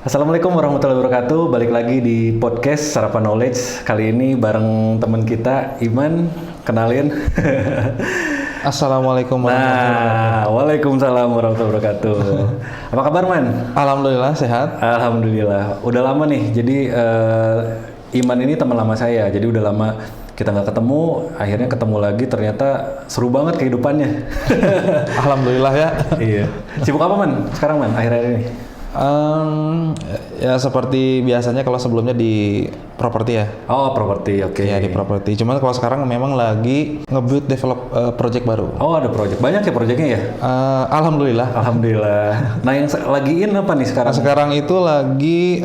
Assalamualaikum warahmatullahi wabarakatuh. Balik lagi di podcast Sarapan Knowledge. Kali ini bareng teman kita Iman. Kenalin. Assalamualaikum warahmatullahi wabarakatuh. Waalaikumsalam warahmatullahi wabarakatuh. Apa kabar, Man? Alhamdulillah sehat. Alhamdulillah. Udah lama nih. Jadi Iman ini teman lama saya. Jadi udah lama kita nggak ketemu. Akhirnya ketemu lagi. Ternyata seru banget kehidupannya. Alhamdulillah ya. Iya. Sibuk apa, Man? Sekarang, Man? Akhir-akhir ini? Ya seperti biasanya kalau sebelumnya di properti ya. Oh, properti, oke. Ya di properti. Cuman kalau sekarang memang lagi nge-build develop project baru. Oh, ada project. Banyak ya projectnya ya? Alhamdulillah. Alhamdulillah. Nah, yang lagiin apa nih sekarang? Nah, sekarang itu lagi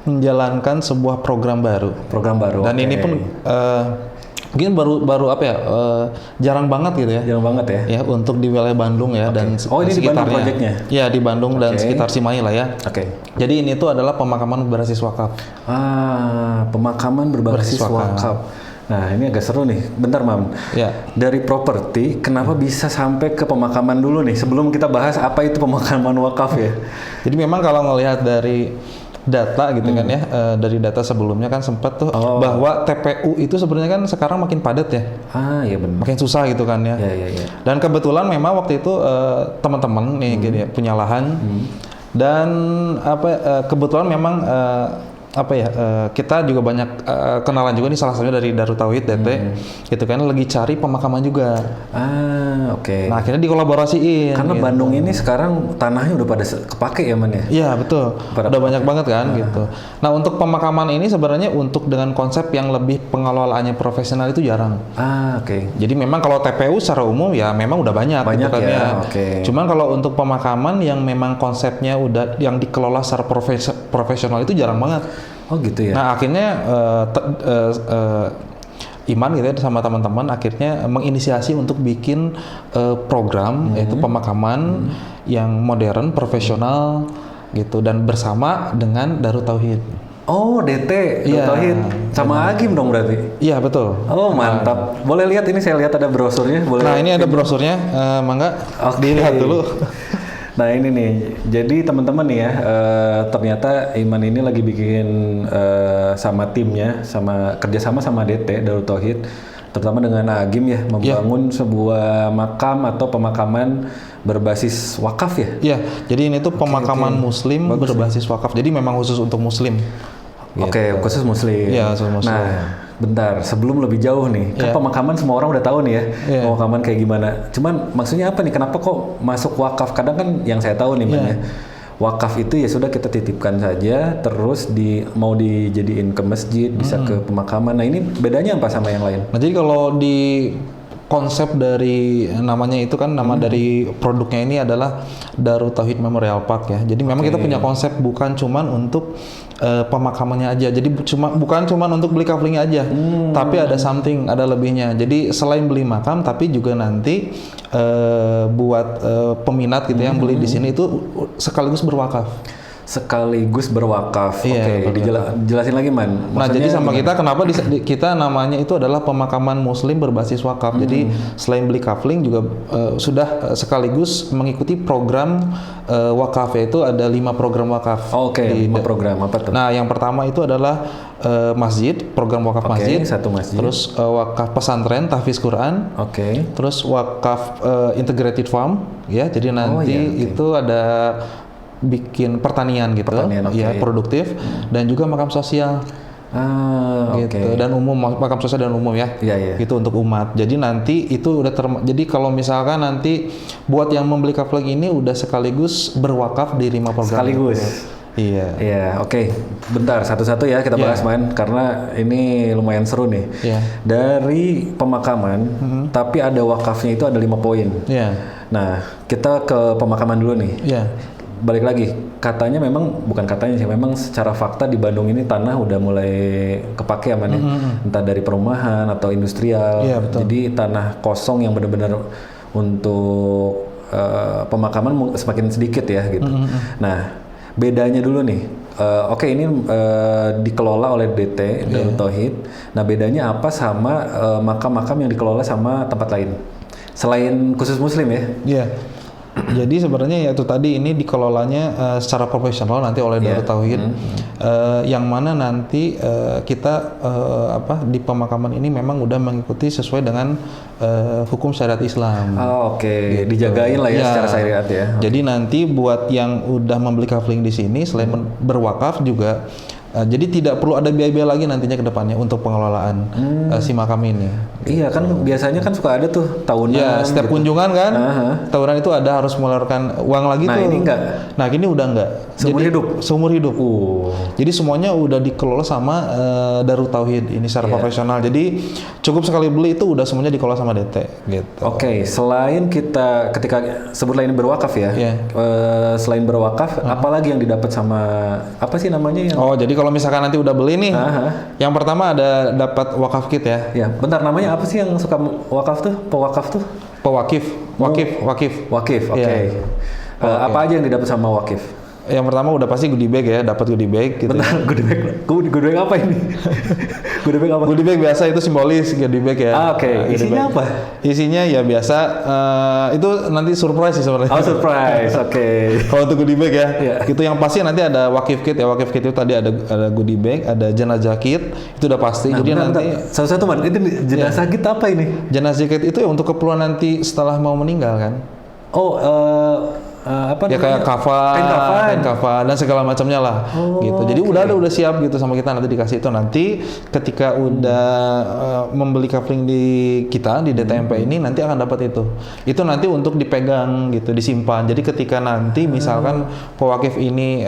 menjalankan sebuah program baru. Program baru. Dan ini pun mungkin baru apa ya, jarang banget gitu ya. Jarang banget ya. Ya untuk di wilayah Bandung ya dan ini di Bandung proyeknya? Ya di Bandung dan sekitar Cimahi lah ya. Oke. Jadi ini tuh adalah pemakaman berbasis wakaf. Pemakaman berbasis wakaf. Nah, ini agak seru nih. Bentar, Mam. Ya. Dari properti, kenapa bisa sampai ke pemakaman dulu nih? Sebelum kita bahas apa itu pemakaman wakaf ya. Jadi memang kalau ngelihat dari data gitu kan ya, dari data sebelumnya kan sempat tuh bahwa TPU itu sebenarnya kan sekarang makin padat ya. Iya benar. Makin susah gitu kan ya. Iya. Dan kebetulan memang waktu itu teman-teman nih gini ya, punya lahan dan kebetulan memang kita juga banyak kenalan juga nih, salah satunya dari Darut Tauhid DT gitu kan, lagi cari pemakaman juga. Oke. Nah akhirnya dikolaborasiin. Karena gitu. Bandung ini sekarang tanahnya udah pada kepake ya, Man ya? Iya betul, udah banyak banget kan gitu. Nah untuk pemakaman ini sebenarnya untuk dengan konsep yang lebih pengelolaannya profesional itu jarang. Oke. Jadi memang kalau TPU secara umum ya memang udah banyak gitu kan ya. Cuman kalau untuk pemakaman yang memang konsepnya udah yang dikelola secara profesional itu jarang banget. Oh gitu ya. Nah akhirnya Iman gitu ya sama teman-teman akhirnya menginisiasi untuk bikin program yaitu pemakaman yang modern, profesional gitu dan bersama dengan Darut Tauhid. Oh, DT, Darut Tauhid sama Agim dong berarti? Iya betul. Oh mantap. Boleh lihat ini, saya lihat ada brosurnya. Boleh. Nah ini ada brosurnya, mangga dilihat dulu. Nah ini nih, jadi teman-teman nih ya, ternyata Iman ini lagi bikin sama timnya, kerjasama sama DT, Darut Tauhid, terutama dengan Agim ya, membangun sebuah makam atau pemakaman berbasis wakaf ya? Iya, jadi ini tuh pemakaman Muslim berbasis wakaf, jadi memang khusus untuk Muslim. Oke, khusus Muslim. Iya, khusus Muslim. Nah, bentar, sebelum lebih jauh nih, kan pemakaman semua orang udah tahu nih ya, pemakaman kayak gimana. Cuman maksudnya apa nih? Kenapa kok masuk wakaf? Kadang kan yang saya tahu nih, Man ya, wakaf itu ya sudah kita titipkan saja, terus mau dijadiin ke masjid, bisa ke pemakaman. Nah ini bedanya apa sama yang lain? Nah jadi kalau di konsep dari namanya itu kan nama dari produknya ini adalah Darut Tauhid Memorial Park ya. Jadi memang kita punya konsep bukan cuman untuk pemakamannya aja. Jadi bukan cuman untuk beli kaflingnya aja, tapi ada something, ada lebihnya. Jadi selain beli makam, tapi juga nanti buat peminat gitu yang beli di sini itu sekaligus berwakaf. Sekaligus berwakaf. Oke, dijelasin lagi, Man. Nah, jadi sama kita kenapa kita namanya itu adalah pemakaman Muslim berbasis wakaf. Jadi selain beli kafling juga sudah sekaligus mengikuti program wakaf, yaitu ada 5 program wakaf. 5 program apa tuh? Nah, yang pertama itu adalah masjid, program wakaf masjid. Satu masjid. Terus wakaf pesantren, tahfiz Quran. Terus wakaf integrated farm, ya. Jadi nanti itu ada bikin pertanian gitu, produktif, dan juga makam sosial, gitu, dan umum, makam sosial dan umum ya, itu untuk umat. Jadi nanti itu udah jadi kalau misalkan nanti buat yang membeli kafling ini udah sekaligus berwakaf di 5 program. Sekaligus. Iya, oke. Bentar, satu-satu ya kita bahas, Man, karena ini lumayan seru nih. Dari pemakaman, tapi ada wakafnya itu ada 5 poin. Nah, kita ke pemakaman dulu nih. Balik lagi, katanya memang, bukan katanya sih, memang secara fakta di Bandung ini tanah udah mulai kepake aman ya, entah dari perumahan atau industrial. Jadi tanah kosong yang benar-benar untuk pemakaman semakin sedikit ya gitu. Nah, bedanya dulu nih, ini dikelola oleh DT, Darut Tauhid. Nah, bedanya apa sama makam-makam yang dikelola sama tempat lain? Selain khusus Muslim ya? Jadi sebenarnya ya itu tadi ini dikelolanya secara profesional nanti oleh Darut Tauhid, yang mana nanti kita di pemakaman ini memang udah mengikuti sesuai dengan hukum syariat Islam. Gitu. Dijagain lah ya secara syariat ya. Jadi nanti buat yang udah membeli kafling di sini selain berwakaf juga. Jadi tidak perlu ada biaya-biaya lagi nantinya ke depannya untuk pengelolaan si makam ini. Iya kan biasanya kan suka ada tuh tahunan. Ya setiap kunjungan kan, tahunan itu ada harus mengeluarkan uang lagi tuh. Nah ini enggak. Nah ini udah enggak. Seumur hidup. Jadi semuanya udah dikelola sama Darut Tauhid ini secara profesional. Jadi cukup sekali beli itu udah semuanya dikelola sama DT. Gitu. Oke, selain kita ketika sebutlah ini berwakaf ya. Selain berwakaf, apalagi yang didapat sama apa sih namanya yang? Oh jadi kalau misalkan nanti udah beli nih, yang pertama ada dapat wakaf kit ya. Ya, bentar namanya apa sih yang suka wakaf tuh? Pewakaf tuh? Pewakif. Wakif, oke. Apa aja yang didapat sama wakif? Yang pertama udah pasti goodie bag ya, dapat goodie bag gitu. Bentar, goodie bag apa ini? Goodie bag apa? Goodie bag biasa itu simbolis goodie bag ya. Oke. Isinya apa? Isinya ya biasa, itu nanti surprise sih sebenarnya. Oh surprise, oke. Kalau untuk goodie bag ya, itu yang pasti nanti ada wakif kit ya. Wakif kit itu tadi ada goodie bag, ada jenazah kit, itu udah pasti. Jadi nanti satu-satu man, itu jenazah kit apa ini? Jenazah kit itu ya untuk keperluan nanti setelah mau meninggal kan. Apa ya namanya? Kayak kain kafan dan segala macamnya lah gitu. Jadi udah siap gitu sama kita, nanti dikasih itu nanti ketika udah membeli kafling di kita di DTMP ini nanti akan dapat itu nanti untuk dipegang gitu, disimpan. Jadi ketika nanti misalkan pewakif ini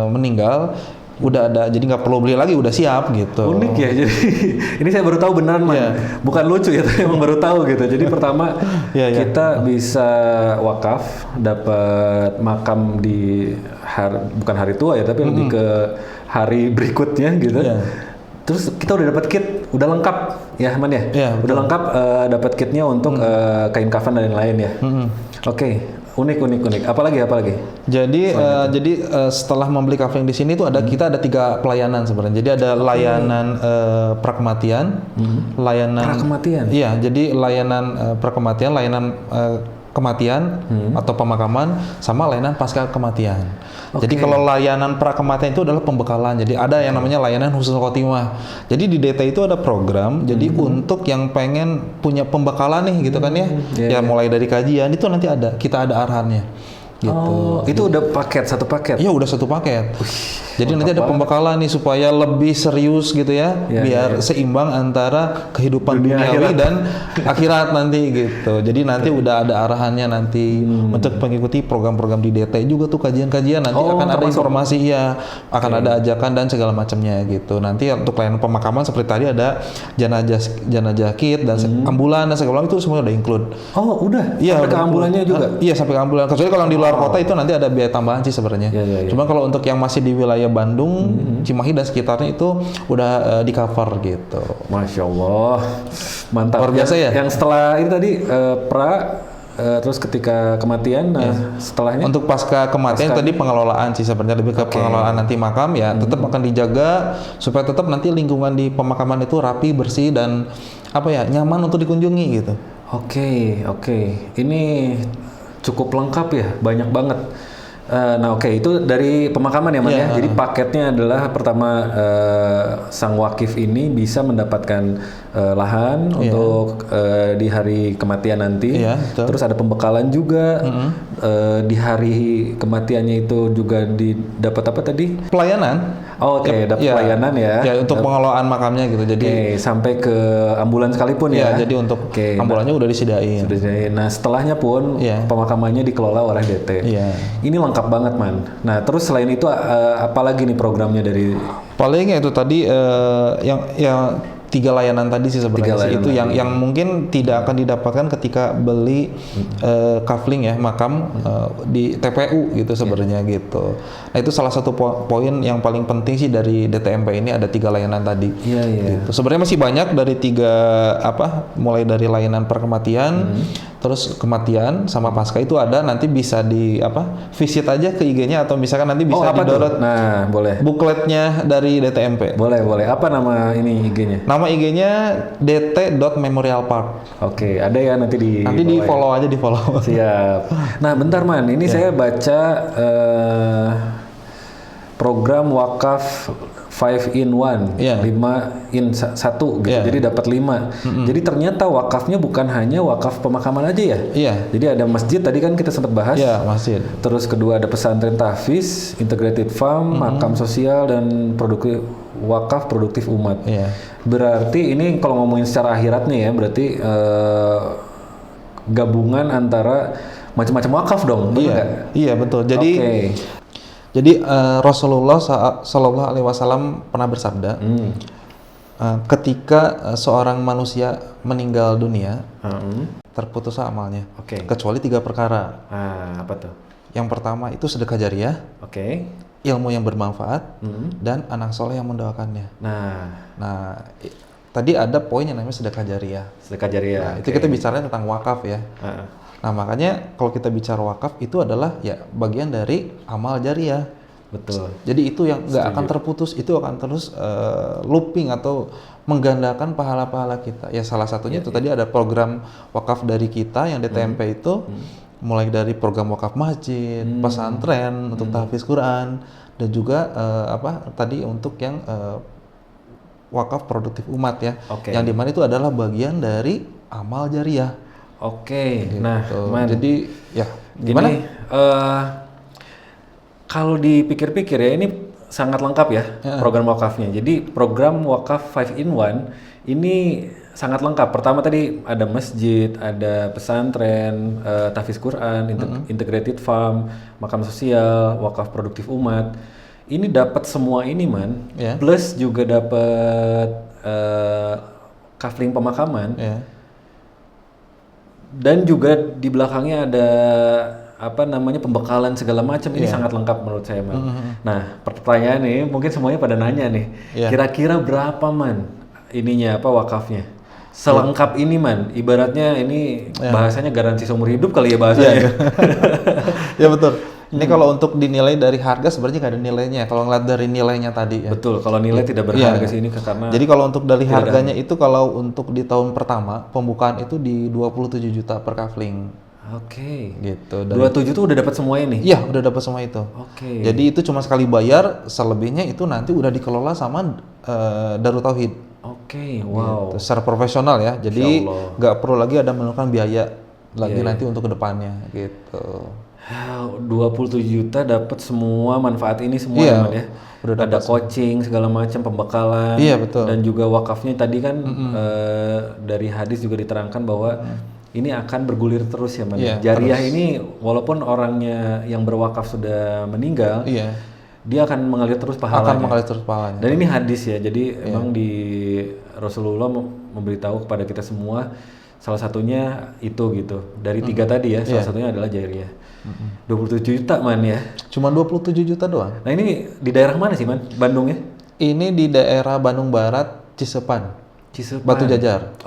meninggal udah ada, jadi nggak perlu beli lagi, udah siap gitu. Unik ya, jadi ini saya baru tahu beneran bukan lucu ya, tapi emang baru tahu gitu. Jadi pertama kita bisa wakaf, dapat makam di bukan hari tua ya, tapi lebih ke hari berikutnya gitu. Terus kita udah dapat kit, udah lengkap ya Man ya? Udah lengkap dapat kitnya untuk kain kafan dan lain-lain ya. Oke. Unik. Apalagi? Jadi setelah membeli kafling di sini tuh kita ada 3 pelayanan sebenarnya. Jadi ada layanan prakematian, layanan prakematian. Iya, jadi layanan prakematian, layanan kematian atau pemakaman, sama layanan pasca kematian. Jadi kalau layanan prakematian itu adalah pembekalan. Jadi ada yang namanya layanan husnul khotimah. Jadi di DT itu ada program. Jadi untuk yang pengen punya pembekalan nih gitu kan ya. Mulai dari kajian itu nanti kita ada arahannya. Gitu. Itu udah satu paket. Iya, udah satu paket. Jadi nanti ada pembekalan nih supaya lebih serius gitu ya, biar seimbang antara kehidupan duniawi dan akhirat nanti gitu. Jadi nanti udah ada arahannya nanti untuk mengikuti program-program di DT juga tuh, kajian-kajian nanti akan ada informasi akan ada ajakan dan segala macamnya gitu. Nanti untuk layanan pemakaman seperti tadi ada jenazah kit dan ambulan dan segala macam itu semua udah include. Oh, udah. Sampai ke ambulannya juga. Iya, sampai ke ambulan. Kecuali kalau di luar kota itu nanti ada biaya tambahan sih sebenarnya. Cuma kalau untuk yang masih di wilayah Bandung, Cimahi dan sekitarnya itu udah di cover gitu. Masya Allah, mantap. Luar biasa ya. Yang setelah ini tadi terus ketika kematian, setelahnya untuk pasca kematian tadi pengelolaan sih sebenarnya, lebih ke pengelolaan nanti makam ya, tetap akan dijaga supaya tetap nanti lingkungan di pemakaman itu rapi, bersih dan nyaman untuk dikunjungi gitu. Oke. Ini cukup lengkap ya, banyak banget. Itu dari pemakaman ya Man ya. Jadi paketnya adalah pertama sang wakif ini bisa mendapatkan lahan untuk di hari kematian nanti. Terus ada pembekalan juga. Di hari kematiannya itu juga dapat apa tadi? Pelayanan. Dapat pelayanan ya. Ya, untuk pengelolaan makamnya gitu. Jadi sampai ke ambulan sekalipun ya. Jadi untuk ambulannya udah disediain. Nah, setelahnya pun pemakamannya dikelola oleh DT. Ini lengkap banget Man. Nah terus selain itu apalagi nih programnya dari? Paling itu tadi yang 3 layanan tadi sih sebenarnya itu yang mungkin tidak akan didapatkan ketika beli kafling ya makam di TPU gitu sebenarnya gitu. Nah itu salah satu poin yang paling penting sih dari DTMP ini, ada 3 layanan tadi. Gitu. Sebenarnya masih banyak dari 3 mulai dari layanan perkematian, terus kematian sama pasca itu ada, nanti bisa visit aja ke IG-nya atau misalkan nanti bisa di-download. Nah boleh. Bukletnya dari DTMP. Boleh. Apa nama ini IG-nya? Nama IG-nya dt.memorialpark. Oke, ada ya nanti di follow aja, di follow. Siap. Nah, bentar Man, ini saya baca program wakaf 5 in 1, 5 in 1 gitu. Jadi dapat 5. Jadi ternyata wakafnya bukan hanya wakaf pemakaman aja ya? Jadi ada masjid tadi kan kita sempat bahas. Masjid. Terus kedua ada pesantren tahfiz, integrated farm, makam sosial dan wakaf produktif umat. Berarti ini kalau ngomongin secara akhiratnya ya, berarti gabungan antara macam-macam wakaf dong, betul nggak? Iya betul. Jadi Rasulullah Shallallahu Alaihi Wasallam pernah bersabda, ketika seorang manusia meninggal dunia, terputus amalnya, kecuali 3 perkara. Apa tuh? Yang pertama itu sedekah jariah, ilmu yang bermanfaat, dan anak soleh yang mendoakannya. Nah, tadi ada poin yang namanya sedekah jariah. Sedekah jariah. Nah, itu kita bicara tentang wakaf ya. Nah, makanya kalau kita bicara wakaf itu adalah ya bagian dari amal jariah. Betul. Jadi itu yang nggak akan terputus, itu akan terus looping atau menggandakan pahala-pahala kita. Ya salah satunya itu tadi ada program wakaf dari kita yang DTMP itu, mulai dari program wakaf masjid, pesantren untuk tahfiz Quran, dan juga tadi untuk yang wakaf produktif umat ya. Yang dimana itu adalah bagian dari amal jariah. Gitu. Nah, jadi ya gimana? Kalau dipikir-pikir ya ini sangat lengkap ya program wakafnya. Jadi program wakaf 5 in 1 ini sangat lengkap. Pertama tadi ada masjid, ada pesantren, tahfiz Quran, integrated farm, makam sosial, wakaf produktif umat. Ini dapat semua ini plus juga dapat kafling pemakaman. Dan juga di belakangnya ada pembekalan segala macam. Ini sangat lengkap menurut saya Nah, pertanyaan nih mungkin semuanya pada nanya nih, kira-kira berapa wakafnya selengkap ini ibaratnya ini bahasanya garansi seumur hidup kali ya bahasanya. Ya betul. Ini kalau untuk dinilai dari harga sebenarnya nggak ada nilainya. Kalau ngeliat dari nilainya tadi ya. Betul, kalau nilai tidak berharga sih ini karena. Jadi kalau untuk dari harganya itu kalau untuk di tahun pertama pembukaan itu di 27 juta per kafling. Gitu. 27 tuh udah dapat semua ini? Iya, udah dapat semua itu. Jadi itu cuma sekali bayar, selebihnya itu nanti udah dikelola sama Darut Tauhid. Wow. Gitu. Secara profesional ya. Jadi nggak perlu lagi ada mengeluarkan biaya lagi nanti untuk kedepannya gitu. 27 juta dapat semua manfaat ini semua ya. Udah ada coaching segala macam, pembekalan. Betul. Dan juga wakafnya tadi kan dari hadis juga diterangkan bahwa ini akan bergulir terus ya Jariah terus. Ini walaupun orangnya yang berwakaf sudah meninggal, dia akan mengalir terus pahalanya. Dan ini hadis ya. Jadi emang di Rasulullah memberitahu kepada kita semua, salah satunya itu gitu. Dari 3 tadi ya, salah satunya adalah jariah. 27 juta ya. Cuma 27 juta doang. Nah ini di daerah mana sih Bandung ya? Ini di daerah Bandung Barat, Cisepan. Batu Jajar.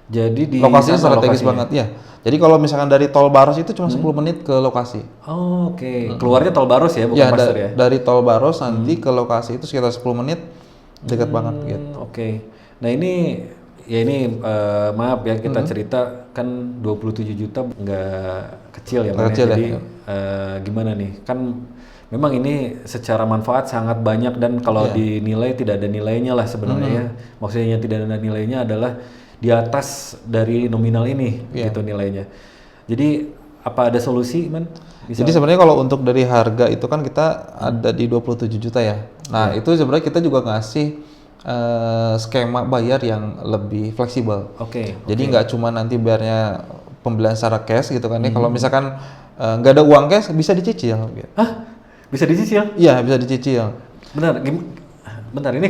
Jadi di lokasinya strategis banget ya. Jadi kalau misalkan dari Tol Baros itu cuma 10 menit ke lokasi. Keluarnya Tol Baros ya, bukan Pasir ya? Dari Tol Baros nanti ke lokasi itu sekitar 10 menit, dekat banget gitu. Nah ini maaf ya kita cerita kan 27 juta nggak kecil ya. Jadi gimana nih? Kan memang ini secara manfaat sangat banyak dan kalau dinilai tidak ada nilainya lah sebenarnya ya. Maksudnya tidak ada nilainya adalah di atas dari nominal ini gitu nilainya. Jadi apa ada solusi Jadi sebenarnya kalau untuk dari harga itu kan kita ada di 27 juta ya. Nah itu sebenarnya kita juga ngasih skema bayar yang lebih fleksibel. Jadi nggak cuma nanti bayarnya pembelian secara cash gitu kan. Kalau misalkan nggak ada uang cash bisa dicicil. Gitu. Bisa dicicil? Iya bisa dicicil. Bentar ini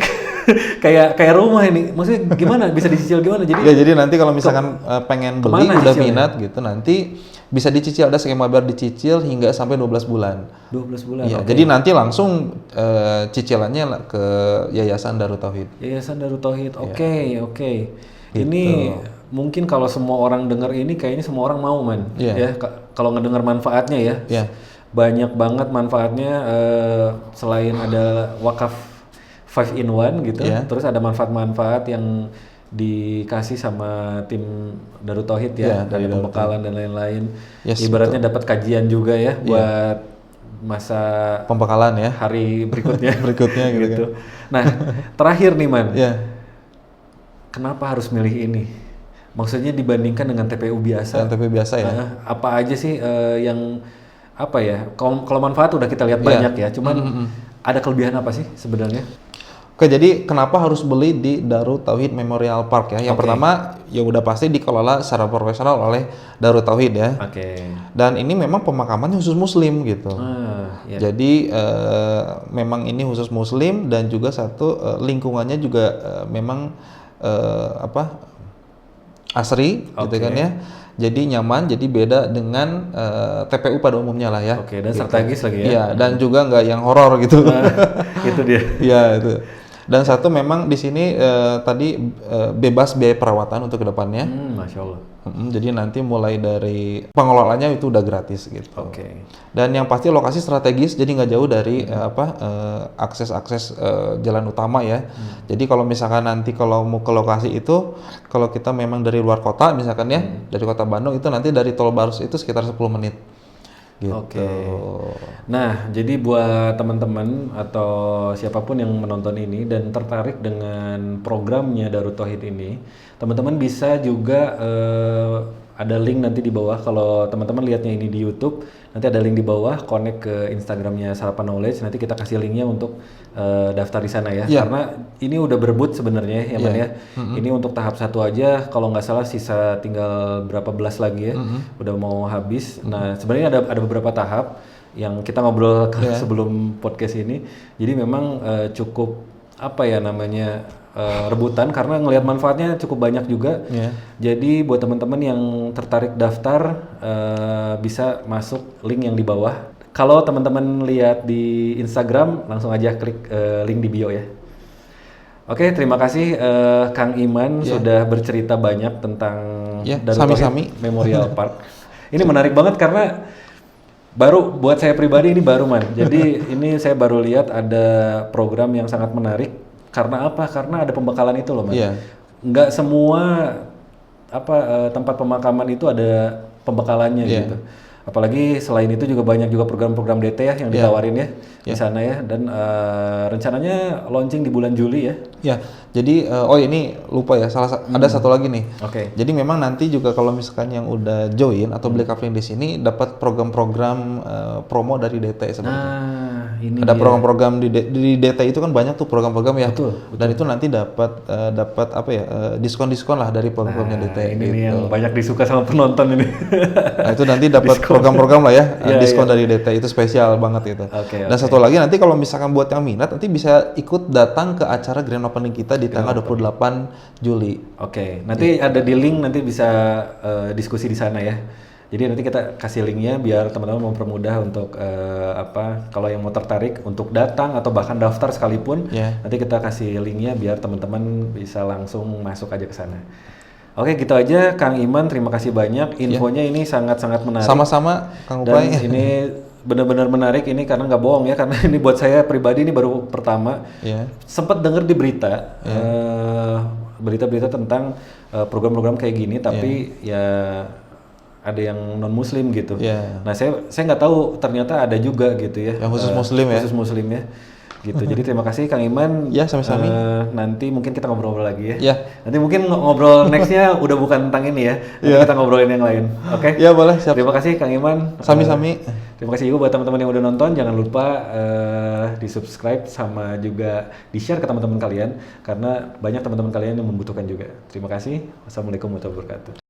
kayak rumah ini. Maksudnya gimana? Bisa dicicil gimana? Jadi nanti kalau misalkan pengen beli udah minat gitu nanti bisa dicicil, ada skema bayar dicicil hingga sampai 12 bulan. 12 bulan. Iya, jadi nanti langsung cicilannya ke Yayasan Darut Tauhid. Yayasan Darut Tauhid. Oke. Gitu. Ini mungkin kalau semua orang dengar ini kayaknya semua orang mau ya. Kalau ngedengar manfaatnya ya. Banyak banget manfaatnya selain ada wakaf 5-in-1 gitu. Terus ada manfaat-manfaat yang dikasih sama tim Darut Tauhid ya, dari pembekalan dan lain-lain. Ibaratnya dapat kajian juga ya buat masa pembekalan ya, hari berikutnya. Berikutnya gitu. Nah, terakhir nih Man. Kenapa harus milih ini? Maksudnya dibandingkan dengan TPU biasa. TPU biasa ya. Apa aja sih yang apa ya? Kalau manfaat udah kita lihat banyak ya. Cuman ada kelebihan apa sih sebenarnya? Oke, jadi kenapa harus beli di Darut Tauhid Memorial Park ya? Yang pertama, ya udah pasti dikelola secara profesional oleh Darut Tauhid ya. Dan ini memang pemakamannya khusus Muslim gitu. Jadi memang ini khusus Muslim dan juga satu lingkungannya juga memang asri gitu kan ya. Jadi nyaman, jadi beda dengan TPU pada umumnya lah ya. Dan strategis lagi ya. Iya, dan juga nggak yang horor gitu. Itu dia. Iya itu. Dan satu memang di sini tadi bebas biaya perawatan untuk kedepannya. Masya Allah. Jadi nanti mulai dari pengelolaannya itu udah gratis gitu. Dan yang pasti lokasi strategis, jadi nggak jauh dari akses-akses jalan utama ya. Jadi kalau misalkan nanti kalau mau ke lokasi itu, kalau kita memang dari luar kota misalkan ya, dari kota Bandung itu nanti dari Tol Barus itu sekitar 10 menit. Gitu. Nah, jadi buat teman-teman atau siapapun yang menonton ini dan tertarik dengan programnya Darut Tauhid ini, teman-teman bisa juga ada link nanti di bawah. Kalau teman-teman lihatnya ini di YouTube, nanti ada link di bawah, connect ke Instagramnya Sarapan Knowledge. Nanti kita kasih linknya untuk daftar di sana ya. Karena ini udah berebut sebenarnya ya, Man ya. Ini untuk tahap 1 aja. Kalau nggak salah sisa tinggal berapa belas lagi ya. Udah mau habis. Nah, sebenarnya ada beberapa tahap yang kita ngobrol sebelum podcast ini. Jadi memang cukup apa ya namanya rebutan karena ngelihat manfaatnya cukup banyak juga. Jadi buat teman-teman yang tertarik daftar bisa masuk link yang di bawah. Kalau teman-teman lihat di Instagram langsung aja klik link di bio ya. Oke, terima kasih Kang Iman sudah bercerita banyak tentang Darut Tauhid Memorial Park. Ini menarik banget karena baru buat saya pribadi ini baru Man. Jadi ini saya baru lihat ada program yang sangat menarik. Karena apa? Karena ada pembekalan itu loh Man. Nggak semua tempat pemakaman itu ada pembekalannya gitu. Apalagi selain itu juga banyak juga program-program DT ya yang ditawarin ya di sana ya. Dan rencananya launching di bulan Juli ya. Jadi ini lupa ya, ada satu lagi nih. Jadi memang nanti juga kalau misalkan yang udah join atau beli kafling di sini dapat program-program promo dari DT sebenarnya. Ada program-program di DT itu kan banyak tuh program-program ya. Dan itu nanti dapat diskon-diskon lah dari program-programnya DT. Ini gitu. Yang banyak disuka sama penonton ini. Nah, itu nanti dapat program-program lah ya, diskon dari DT itu spesial banget itu. Dan satu lagi nanti kalau misalkan buat yang minat nanti bisa ikut datang ke acara grand opening kita di tanggal 28 Juli. Nanti ada di link, nanti bisa diskusi di sana ya. Jadi nanti kita kasih linknya biar teman-teman mempermudah untuk kalau yang mau tertarik untuk datang atau bahkan daftar sekalipun, nanti kita kasih linknya biar teman-teman bisa langsung masuk aja ke sana. Gitu aja Kang Iman, terima kasih banyak. Infonya ini sangat-sangat menarik. Sama-sama Kang Upay. Dan ini benar-benar menarik ini karena nggak bohong ya, karena ini buat saya pribadi ini baru pertama. Sempat dengar di berita, berita-berita tentang program-program kayak gini, tapi ya ada yang non Muslim gitu. Nah saya nggak tahu ternyata ada juga gitu ya. Yang khusus Muslim ya. Khusus Muslim ya. Gitu. Jadi terima kasih Kang Iman. Sami-sami. Nanti mungkin kita ngobrol lagi ya. Nanti mungkin ngobrol nextnya udah bukan tentang ini ya. Nanti kita ngobrolin yang lain. Boleh. Siap. Terima kasih Kang Iman. Sami-sami. Terima kasih juga buat teman-teman yang udah nonton. Jangan lupa di subscribe sama juga di share ke teman-teman kalian karena banyak teman-teman kalian yang membutuhkan juga. Terima kasih. Wassalamualaikum warahmatullahi wabarakatuh.